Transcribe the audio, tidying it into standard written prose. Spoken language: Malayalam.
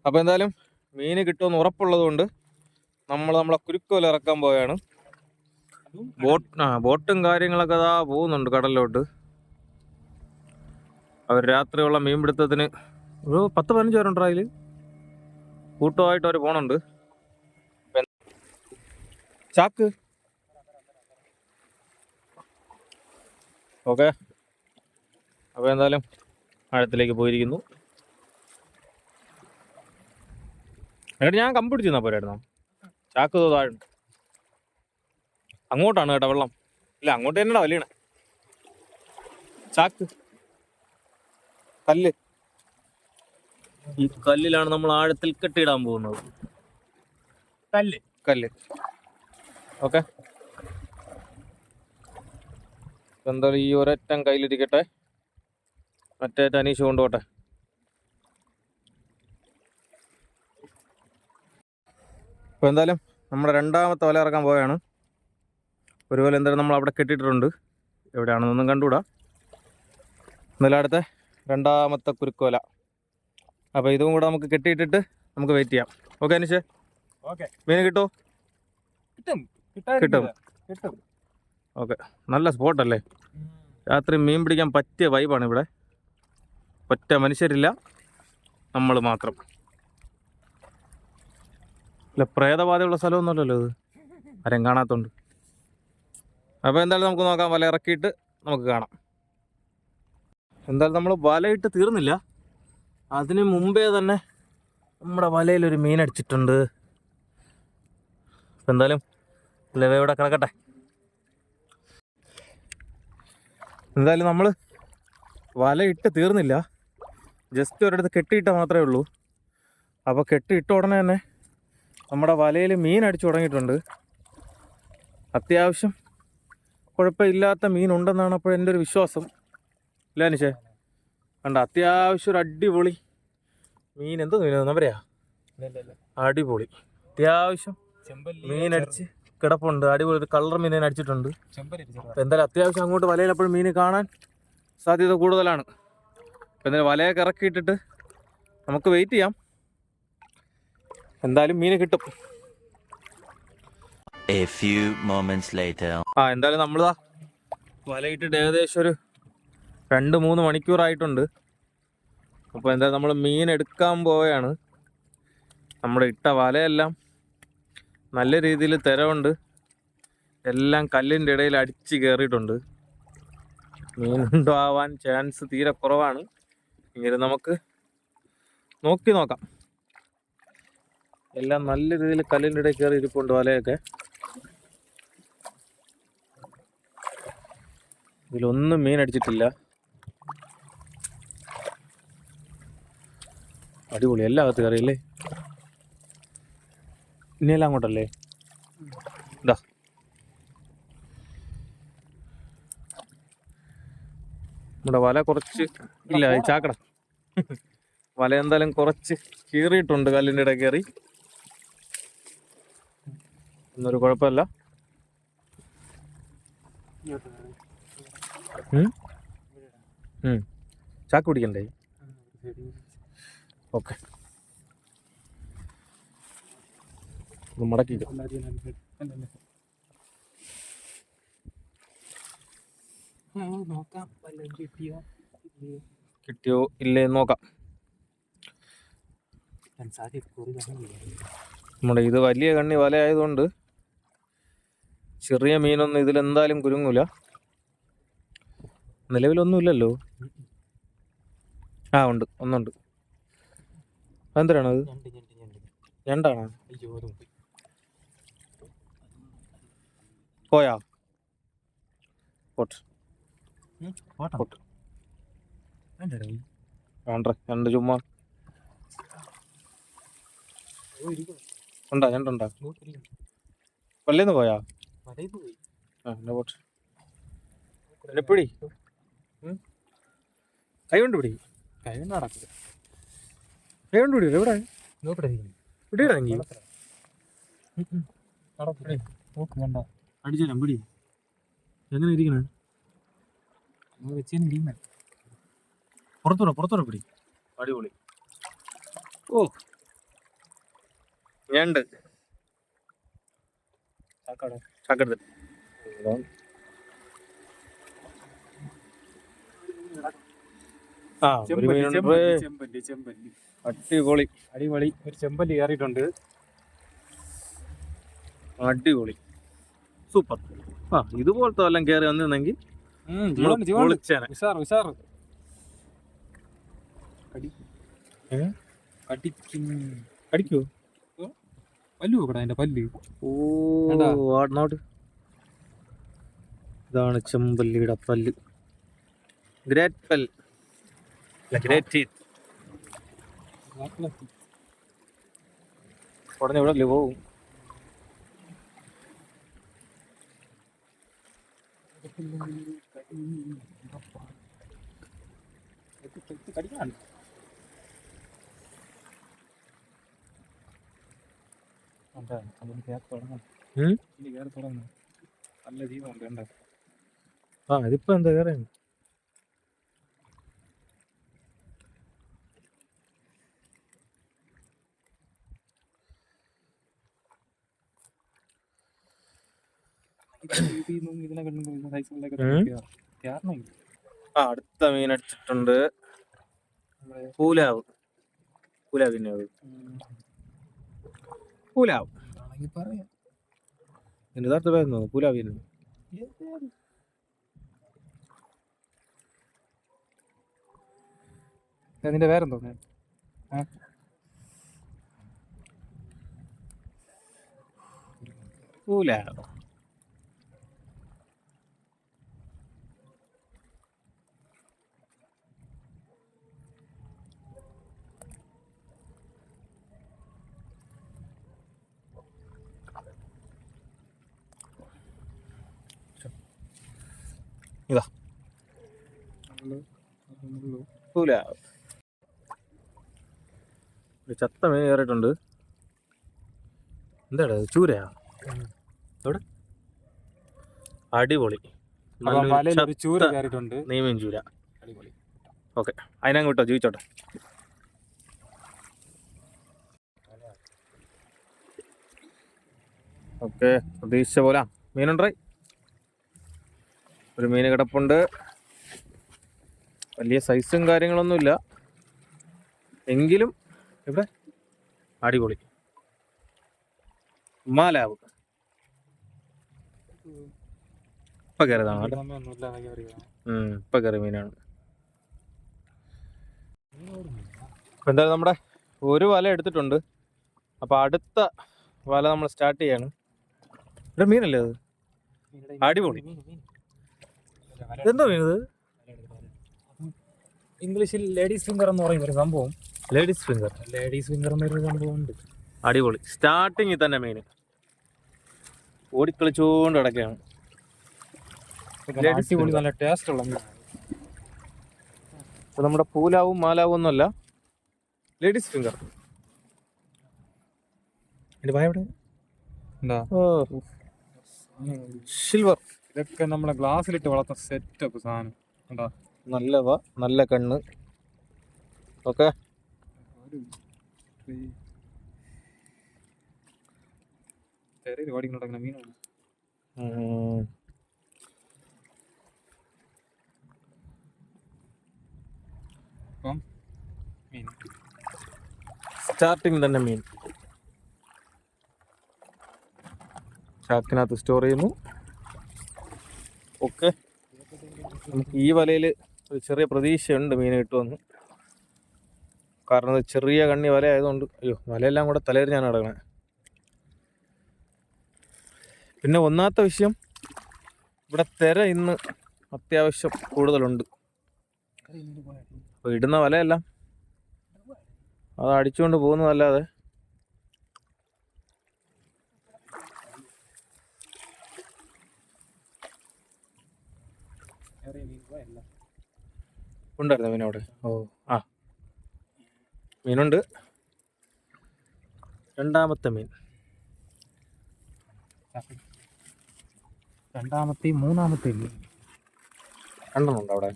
അപ്പോൾ എന്തായാലും മീൻ കിട്ടുമെന്ന് ഉറപ്പുള്ളത് കൊണ്ട് നമ്മളെ കുരുക്കോല ഇറക്കാൻ പോവുകയാണ്. ബോട്ടും കാര്യങ്ങളൊക്കെ അതാ പോകുന്നുണ്ട് കടലിലോട്ട്. അവർ രാത്രിയുള്ള മീൻപിടുത്തത്തിന് ഒരു 10-15 പേരുണ്ടോ അതിൽ, കൂട്ടമായിട്ട് അവർ പോണുണ്ട്. ചാക്ക് ഓക്കെ. അപ്പോൾ എന്തായാലും ആഴത്തിലേക്ക് പോയിരിക്കുന്നു. എന്നിട്ട് ഞാൻ കമ്പ് പിടിച്ചിരുന്നാ പോരായിരുന്നോ? ചാക്ക് താഴെ അങ്ങോട്ടാണ് കേട്ടോ വെള്ളം. ഇല്ല, അങ്ങോട്ട് തന്നെയാ വലിയണ ചാക്ക്. കല്ല്, ഈ കല്ലിലാണ് നമ്മൾ ആഴത്തിൽ കെട്ടിയിടാൻ പോകുന്നത്. കല്ല് ഓക്കെ. എന്തായാലും ഈ ഒരറ്റം കയ്യിലിരിക്കട്ടെ, മറ്റേ അനീഷ് കൊണ്ടുപോട്ടെ. അപ്പോൾ എന്തായാലും നമ്മുടെ രണ്ടാമത്തെ വല ഇറക്കാൻ പോവുകയാണ്. ഒരു വല എന്തായാലും നമ്മൾ അവിടെ കെട്ടിയിട്ടുണ്ട്, എവിടെയാണെന്നൊന്നും കണ്ടുകൂടാ. എന്നാലും അടുത്ത രണ്ടാമത്തെ കുരുക്കോല. അപ്പോൾ ഇതും കൂടെ നമുക്ക് കെട്ടിയിട്ടിട്ട് നമുക്ക് വെയിറ്റ് ചെയ്യാം. ഓക്കെ അനീഷേ? ഓക്കെ. മീൻ കിട്ടുമോ? കിട്ടും. ഓക്കെ. നല്ല സ്പോട്ടല്ലേ, രാത്രി മീൻ പിടിക്കാൻ പറ്റിയ വൈബാണ് ഇവിടെ. ഒറ്റ മനുഷ്യരില്ല, നമ്മൾ മാത്രം. ഇല്ല, പ്രേതബാധയുള്ള സ്ഥലമൊന്നുമല്ലല്ലോ ഇത്, ആരും കാണാത്തോണ്ട്. അപ്പോൾ എന്തായാലും നമുക്ക് നോക്കാം, വല ഇറക്കിയിട്ട് നമുക്ക് കാണാം. എന്തായാലും നമ്മൾ വലയിട്ട് തീർന്നില്ല, അതിന് മുമ്പേ തന്നെ നമ്മുടെ വലയിലൊരു മീൻ അടിച്ചിട്ടുണ്ട്. എന്തായാലും ലെവ ഇവിടെ കിടക്കട്ടെ. എന്തായാലും നമ്മൾ വലയിട്ട് തീർന്നില്ല, ജസ്റ്റ് ഒരിടത്ത് കെട്ടിയിട്ട മാത്രമേ ഉള്ളൂ. അപ്പോൾ കെട്ടിയിട്ട ഉടനെ തന്നെ നമ്മുടെ വലയിൽ മീൻ അടിച്ചു തുടങ്ങിയിട്ടുണ്ട്. അത്യാവശ്യം കുഴപ്പമില്ലാത്ത മീനുണ്ടെന്നാണ് അപ്പോൾ എൻ്റെ ഒരു വിശ്വാസം. ഇല്ല അനീഷേ? കണ്ട, അത്യാവശ്യം ഒരു അടിപൊളി മീൻ. എന്തോ മീൻ പറയാ, അടിപൊളി അത്യാവശ്യം മീനടിച്ച് കിടപ്പുണ്ട്. അടിപൊളി ഒരു കളർ മീനെ അടിച്ചിട്ടുണ്ട്. എന്തായാലും അത്യാവശ്യം അങ്ങോട്ട് വലയിൽ അപ്പോഴും മീൻ കാണാൻ സാധ്യത കൂടുതലാണ്. എന്തായാലും വലയൊക്കെ ഇറക്കിയിട്ടിട്ട് നമുക്ക് വെയിറ്റ് ചെയ്യാം, എന്തായാലും മീൻ കിട്ടും. എന്തായാലും നമ്മളിതാ വലയിട്ടിട്ട് ഏകദേശം ഒരു 2-3 മണിക്കൂറായിട്ടുണ്ട്. അപ്പോൾ എന്തായാലും നമ്മൾ മീൻ എടുക്കാൻ പോവുകയാണ്. നമ്മുടെ ഇട്ട വലയെല്ലാം നല്ല രീതിയിൽ തിരവുണ്ട്, എല്ലാം കല്ലിൻ്റെ ഇടയിൽ അടിച്ച് കയറിയിട്ടുണ്ട്. മീനുണ്ടോ ആവാൻ ചാൻസ് തീരെ കുറവാണ്. ഇങ്ങനെ നമുക്ക് നോക്കാം. എല്ലാം നല്ല രീതിയിൽ കല്ലിൻ്റെ ഇടയിൽ കയറി ഇരിപ്പുണ്ട് വലയൊക്കെ. ഇതിലൊന്നും മീൻ അടിച്ചിട്ടില്ല. അടിപൊളി, എല്ലാം അകത്ത് കയറിയില്ലേ? ഇനിയെല്ലാം അങ്ങോട്ടല്ലേ? ഇതാ നമ്മുടെ വല കുറച്ച് ഇല്ല, ചാക്കട വല എന്തായാലും കുറച്ച് കീറിയിട്ടുണ്ട് കല്ലിൻ്റെ ഇടയിൽ കയറി. ഒന്നൊരു കുഴപ്പമില്ല. ചാക്ക് പിടിക്കണ്ടേ? ഓക്കെ, മടക്കിക്കോ. കിട്ടിയോ ഇല്ലേ നോക്കാം. നമ്മുടെ ഇത് വലിയ കണ്ണി വല ആയതുകൊണ്ട് ചെറിയ മീനൊന്നും ഇതിലെന്തായാലും കുരുങ്ങൂല. നിലവിലൊന്നുമില്ലല്ലോ. ഉണ്ട്, ഒന്നുണ്ട്. എന്തിനാണത്? ഞണ്ടാണോ? പോയാ പോട്ട് ഞണ്ട് ചുമ്മാ ഉണ്ടാ? ഞണ്ടുണ്ടാ? പള്ളിന്ന് പോയാ? പോട്ട് പിടി, കൈ കൊണ്ട് പിടി. കൈ കൊണ്ട് നടക്കില്ല. കൈ കൊണ്ട് പിടി. എവിടെ പിടിയിടാങ്കി അടിച്ചാലും പിടി. എങ്ങനെ ഇരിക്കണേ? പുറത്തൂടെ പിടി. അടിപൊളി. ഓ, ഞണ്ട് ചാക്കെടുത്ത് ആ ഒരു മീനുണ്ട്. അടിപൊളി അടിപൊളി ഒരു ചെമ്പല്ലി കയറിയിട്ടുണ്ട്. അടിപൊളി സൂപ്പർ. ആ ഇതുപോലത്തെ വല്ലതും കയറി വന്നിരുന്നെങ്കിൽ കടിക്കോ പല്ലു നോക്കടാ അതിന്റെ പല്ല്. ഇതാണ് ചെമ്പല്ലിയുടെ പല്ല്. ഗ്രേറ്റ് പല്ല്, ഗ്രേറ്റ് ടീത്ത്. ഉടനെ ഇവിടെ അല്ലേ പോവും. നല്ല ജീവനുണ്ട് കണ്ടോ. ആ ഇതിപ്പോ എന്താ കയറി അടുത്ത മീൻ അടിച്ചിട്ടുണ്ട്. പൂലാവ് യഥാർത്ഥ പേരുന്നു പൂലാവിന്. നിന്റെ പേരെന്തോ? പൂലാവ്. ഇതാ പൂലാവ്. ഒരു ചത്ത മീൻ കയറിയിട്ടുണ്ട്. എന്താടാ ചൂരയാ? എവിടെ? അടിപൊളി ചൂര കയറിയിട്ടുണ്ട്. നെയ്മീൻ ചൂര. ഓക്കെ അതിനങ്ങ് വിട്ടോ, ജീവിച്ചോട്ടെ. ഓക്കെ പ്രതീക്ഷിച്ച പോലെ മീനുണ്ടേ. ഒരു മീൻ കിടപ്പുണ്ട്. വലിയ സൈസും കാര്യങ്ങളൊന്നുമില്ല എങ്കിലും ഇവിടെ അടിപൊളി മാലാവ്. ഇപ്പൊ കയറിയതാണ്, ഇപ്പൊ കയറിയ മീനാണ്. എന്തായാലും നമ്മുടെ ഒരു വല എടുത്തിട്ടുണ്ട്. അപ്പൊ അടുത്ത വല നമ്മൾ സ്റ്റാർട്ട് ചെയ്യാണ്. ഇവിടെ മീനല്ലേ അത്? അടിപൊളി. എന്താ മീൻ ഇത്? ഇംഗ്ലീഷിൽ ലേഡീസ് ഫിംഗർ എന്ന് പറയുന്ന ഒരു സംഭവം. ലേഡീസ് ഫിംഗർ എന്നൊരു സംഭവം ഉണ്ട്. അടിപൊളി. സ്റ്റാർട്ടിങ്ങിൽ തന്നെ മീൻ ഓടിക്കളിച്ചുകൊണ്ട് കിടക്കുകയാണ്. അടിപൊളി നല്ല ടേസ്റ്റ് ഉള്ള മീൻ. നമ്മുടെ പൂലാവും മാലാവും ഒന്നുമല്ല, ലേഡീസ് ഫിംഗർ. എൻ്റെ ഭയം എവിടെ? സിൽവർ. ഇതൊക്കെ നമ്മളെ ഗ്ലാസ്സിലിട്ട് വളർത്തുന്ന സെറ്റപ്പ് സാധനം. കണ്ടോ, നല്ല കണ്ണ്. ഓക്കെ ഓടിക്കുന്ന മീനാണ്. സ്റ്റാർട്ടിങ് തന്നെ മീൻ ചാക്കിനകത്ത് സ്റ്റോർ ചെയ്യുന്നു. ഓക്കെ നമുക്ക് ഈ വലയിൽ ഒരു ചെറിയ പ്രതീക്ഷയുണ്ട് മീൻ കിട്ടുമെന്ന്. കാരണം അത് ചെറിയ കണ്ണി വല ആയതുകൊണ്ട്. അയ്യോ, വലയെല്ലാം കൂടെ തലയെറിഞ്ഞാണ് കിടക്കണേ. പിന്നെ ഒന്നാമത്തെ വിഷയം, ഇവിടെ തിര ഇന്ന് അത്യാവശ്യം കൂടുതലുണ്ട്. അപ്പോൾ ഇടുന്ന വലയെല്ലാം അത് അടിച്ചുകൊണ്ട് പോകുന്നതല്ലാതെ ഉണ്ടായിരുന്നു മീനവിടെ. മീനുണ്ട്. രണ്ടാമത്തെ മീൻ, രണ്ടാമത്തെ മൂന്നാമത്തെ മീൻ രണ്ടെണ്ണം ഉണ്ട് അവിടെ.